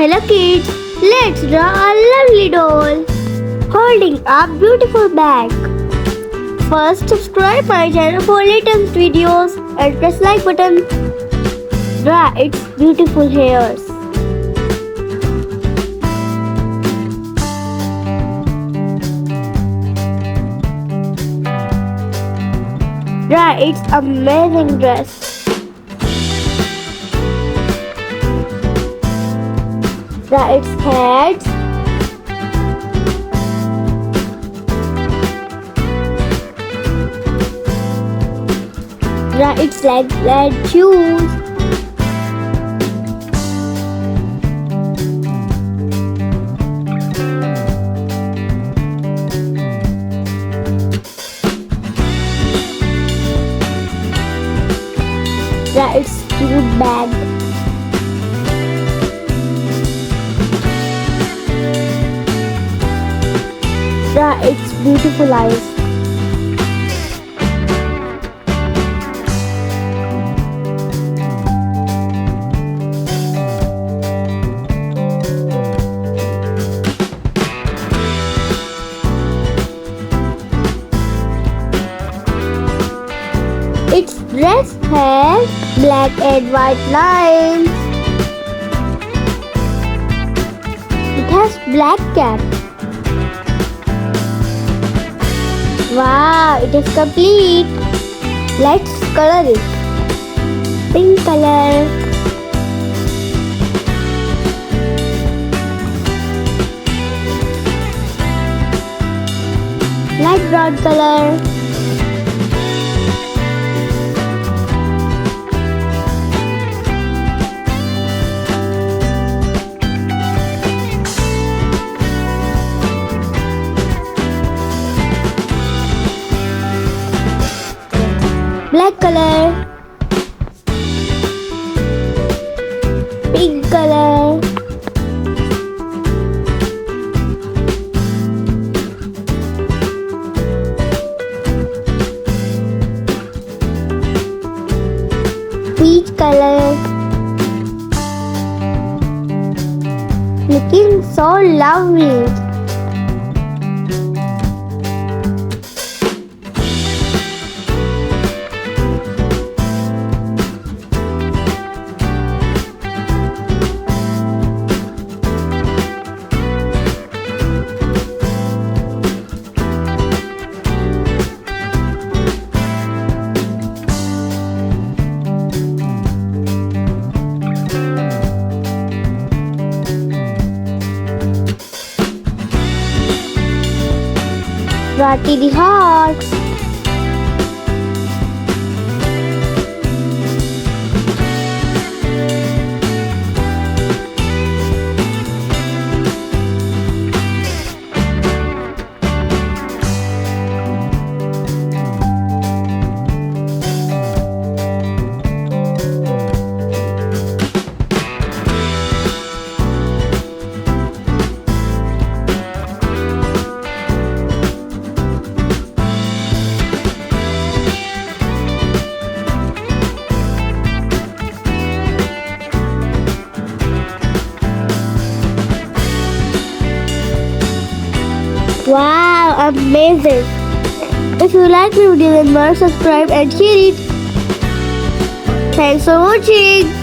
Hello kids, let's draw a lovely doll holding a beautiful bag. First subscribe my channel for latest videos and press like button. Draw its beautiful hairs. Draw its amazing dress. Draw its head. Draw its legs and shoes. Draw its cute bag. Draw its beautiful eyes. Its dress has black and white lines. It has black cap. Wow, it is complete. Let's color it. Pink color. Light brown color. Black color, pink color, peach color, looking so lovely. Draw the hearts. Wow, amazing! If you like my video then more, subscribe and share it. Thanks for watching.